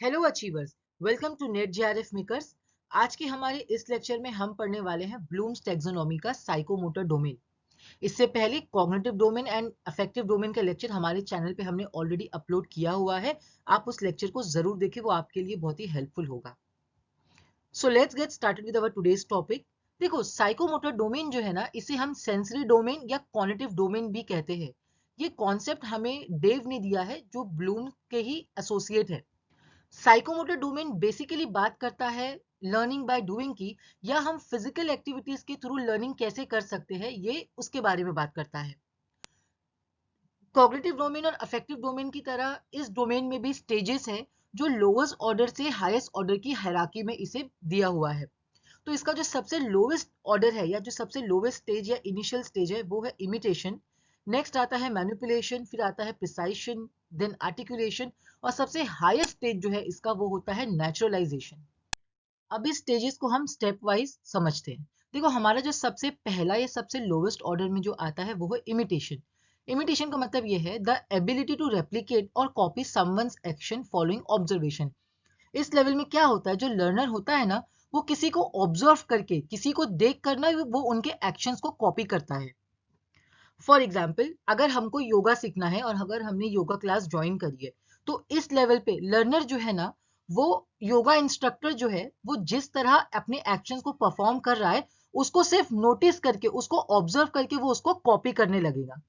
Hello achievers, welcome to NET JRF makers. आज के हमारे इस लेक्चर में हम पढ़ने वाले हैं ब्लूम्स टैक्सोनॉमी का साइकोमोटर डोमेन। इससे पहले cognitive domain and affective domain का लेक्चर हमारे चैनल पे हमने ऑलरेडी अपलोड किया हुआ है। आप उस लेक्चर को जरूर देखें, वो आपके लिए बहुत ही हेल्पफुल होगा। So let's get started with our today's topic. देखो, साइकोमोटर डोमेन जो है ना, इसे हम सेंसरी डोमेन या कॉग्निटिव डोमेन भी कहते हैं। ये कॉन्सेप्ट हमें डेव ने दिया है, जो ब्लूम के ही एसोसिएट है। साइकोमोटर डोमेन बेसिकली बात करता है लर्निंग बाय डूइंग की, या हम फिजिकल एक्टिविटीज के थ्रू लर्निंग कैसे कर सकते हैं, ये उसके बारे में बात करता है। कॉग्निटिव डोमेन और अफेक्टिव डोमेन की तरह इस डोमेन में भी स्टेजेस हैं, जो लोएस्ट ऑर्डर से हाईएस्ट ऑर्डर की हायरार्की में इसे दिया हुआ है। तो इसका जो सबसे लोएस्ट ऑर्डर है, या जो सबसे लोएस्ट स्टेज या इनिशियल स्टेज है, वो है इमिटेशन। नेक्स्ट आता है मैनिपुलेशन, फिर आता है प्रिसाइशन, देन आर्टिकुलेशन, और सबसे हाईएस्ट स्टेज जो है इसका, वो होता है नेचुरलाइजेशन। अब इस स्टेजेस को हम स्टेप वाइज समझते हैं। देखो, हमारा जो सबसे पहला या सबसे लोवेस्ट ऑर्डर में जो आता है, वो है इमिटेशन। इमिटेशन का मतलब ये है द एबिलिटी टू रेप्लिकेट और copy someone's action following observation. इस लेवल में क्या होता है, जो लर्नर होता है ना, वो किसी को ऑब्जर्व करके, किसी को देख कर ना, वो उनके एक्शंस को कॉपी करता है। फॉर एग्जाम्पल, अगर हमको योगा सीखना है और अगर हमने योगा क्लास ज्वाइन करी है, तो इस लेवल पे लर्नर जो है ना, वो योगा इंस्ट्रक्टर जो है, वो जिस तरह अपने एक्शंस को परफॉर्म कर रहा है, उसको सिर्फ नोटिस करके, उसको ऑब्जर्व करके वो उसको कॉपी करने लगेगा।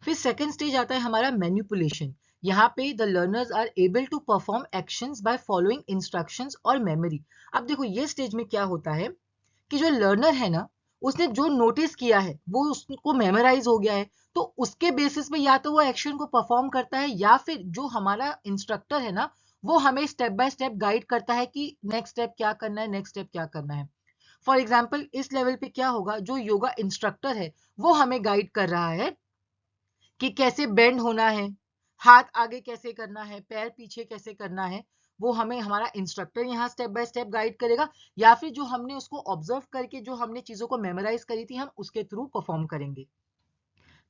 फिर सेकेंड स्टेज आता है हमारा मैनिपुलेशन। यहाँ पे the learners are able to perform actions by following instructions और मेमोरी। अब देखो, ये स्टेज में क्या होता है कि जो लर्नर है ना, उसने जो नोटिस किया है वो उसको मेमोराइज हो गया है। तो उसके बेसिस पे या तो वो एक्शन को परफॉर्म करता है, या फिर जो हमारा इंस्ट्रक्टर है ना, वो हमें स्टेप बाय स्टेप गाइड करता है कि नेक्स्ट स्टेप क्या करना है, नेक्स्ट स्टेप क्या करना है। फॉर एग्जाम्पल, इस लेवल पे क्या होगा, जो योगा इंस्ट्रक्टर है, वो हमें गाइड कर रहा है कि कैसे बेंड होना है, हाथ आगे कैसे करना है, पैर पीछे कैसे करना है। वो हमें हमारा इंस्ट्रक्टर यहाँ स्टेप बाय स्टेप गाइड करेगा, या फिर जो हमने उसको ऑब्जर्व करके जो हमने चीजों को मेमोराइज करी थी, हम उसके थ्रू परफॉर्म करेंगे।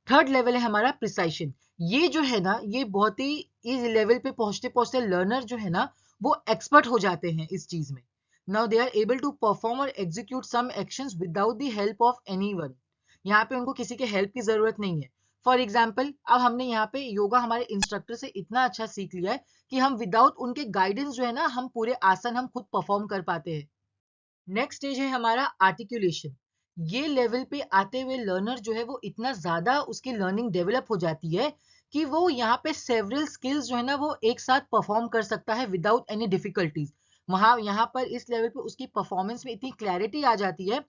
थर्ड लेवल है हमारा प्रिसाइशन। ये जो है ना, ये बहुत ही इस लेवल पे पहुंचते पहुंचते लर्नर जो है ना, वो एक्सपर्ट हो जाते हैं इस चीज में। Now they are able to perform और execute some actions without the help of anyone. यहाँ पे उनको किसी के हेल्प की जरूरत नहीं है। फॉर एग्जाम्पल, अब हमने यहाँ पे योगा हमारे इंस्ट्रक्टर से इतना अच्छा सीख लिया है कि हम विदाउट उनके गाइडेंस जो है ना, हम पूरे आसन हम खुद परफॉर्म कर पाते हैं। नेक्स्ट स्टेज है हमारा आर्टिकुलेशन। ये लेवल पे आते हुए लर्नर जो है, वो इतना ज्यादा उसकी लर्निंग डेवलप हो जाती है कि वो यहाँ पे सेवरल स्किल्स जो है ना, वो एक साथ परफॉर्म कर सकता है विदाउट एनी डिफिकल्टीज। वहां यहाँ पर इस लेवल पे उसकी परफॉर्मेंस में इतनी क्लैरिटी आ जाती है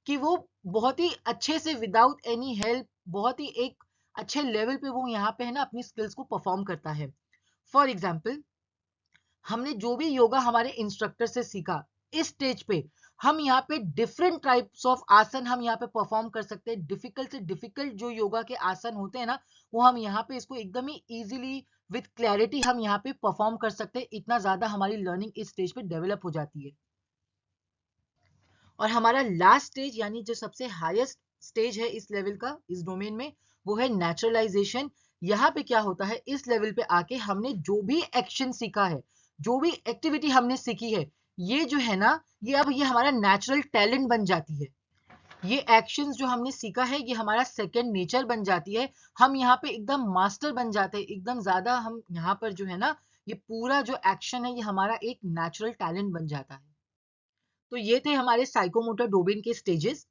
कि वो बहुत ही अच्छे से विदाउट एनी हेल्प, बहुत ही एक अच्छे लेवल पे वो यहाँ पे है ना, अपनी स्किल्स को परफॉर्म करता है। फॉर एग्जाम्पल, हमने जो भी योगा हमारे इंस्ट्रक्टर से सीखा, इस स्टेज पे हम यहाँ पे डिफरेंट टाइप्स ऑफ आसन हम यहाँ पे परफॉर्म कर सकते हैं। डिफिकल्ट से डिफिकल्ट जो योगा के आसन होते हैं ना, वो हम यहाँ पे इसको एकदम ही इजीली विथ क्लैरिटी हम यहाँ पे परफॉर्म कर सकते हैं। इतना ज्यादा हमारी लर्निंग इस स्टेज पे डेवलप हो जाती है। और हमारा लास्ट स्टेज, यानी जो सबसे हाईएस्ट स्टेज है इस लेवल का, इस डोमेन में, वो है नेचुरलाइजेशन। यहाँ पे क्या होता है, इस लेवल पे आके हमने जो भी एक्शन सीखा है, जो भी एक्टिविटी हमने सीखी है, ये जो है ना, ये अब ये हमारा नेचुरल टैलेंट बन जाती है। ये एक्शंस जो हमने सीखा है, ये हमारा सेकंड नेचर बन जाती है। हम यहाँ पे एकदम मास्टर बन जाते हैं, एकदम ज्यादा हम यहाँ पर जो है ना, ये पूरा जो एक्शन है, ये हमारा एक नेचुरल टैलेंट बन जाता है। तो ये थे हमारे साइकोमोटर डोमेन के स्टेजेस।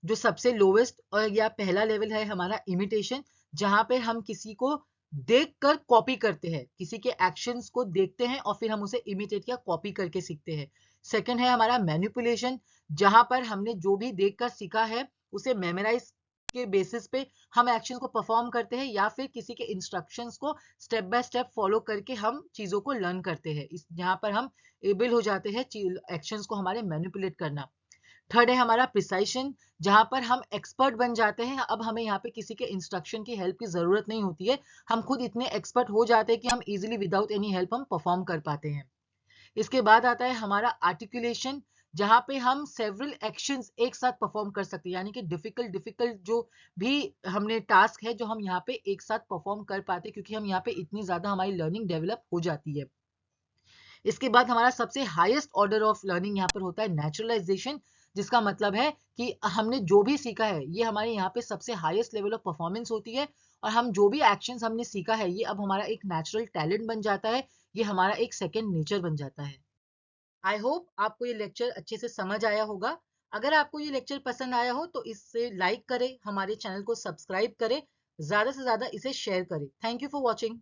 जो सबसे लोवेस्ट और या पहला लेवल है हमारा इमिटेशन, जहां पे हम किसी को देखकर कॉपी करते हैं, किसी के एक्शंस को देखते हैं और फिर हम उसे इमिटेट या कॉपी करके सीखते हैं। सेकंड है हमारा मैनिपुलेशन, जहां पर हमने जो भी देखकर सीखा है, उसे मेमोराइज के बेसिस पे हम एक्शन को परफॉर्म करते हैं, या फिर किसी के इंस्ट्रक्शंस को स्टेप बाय स्टेप फॉलो करके हम चीजों को लर्न करते हैं। इस जहां पर हम एबल हो जाते हैं एक्शंस को हमारे मैनिपुलेट करना। थर्ड है हमारा प्रिसाइशन, जहां पर हम एक्सपर्ट बन जाते हैं। अब हमें यहाँ पे किसी के इंस्ट्रक्शन की हेल्प की जरूरत नहीं होती है, हम खुद इतने एक्सपर्ट हो जाते हैं कि हम इजीली विदाउट एनी हेल्प हम परफॉर्म कर पाते हैं। इसके बाद आता है हमारा आर्टिकुलेशन, जहां पे हम सेवरल एक्शंस एक साथ परफॉर्म कर सकते हैं, यानी कि डिफिकल्ट डिफिकल्ट जो भी हमने टास्क है, जो हम यहाँ पे एक साथ परफॉर्म कर पाते हैं, क्योंकि हम यहाँ पे इतनी ज्यादा हमारी लर्निंग डेवलप हो जाती है। इसके बाद हमारा सबसे हाईएस्ट ऑर्डर ऑफ लर्निंग यहाँ पर होता है नेचुरलाइजेशन, जिसका मतलब है कि हमने जो भी सीखा है ये हमारे यहाँ पे सबसे हाईएस्ट लेवल ऑफ परफॉर्मेंस होती है, और हम जो भी एक्शंस हमने सीखा है ये अब हमारा एक नेचुरल टैलेंट बन जाता है, ये हमारा एक सेकेंड नेचर बन जाता है। आई होप आपको ये लेक्चर अच्छे से समझ आया होगा। अगर आपको ये लेक्चर पसंद आया हो तो इससे लाइक करें, हमारे चैनल को सब्सक्राइब करें, ज़्यादा से ज़्यादा इसे शेयर करें। Thank you for watching.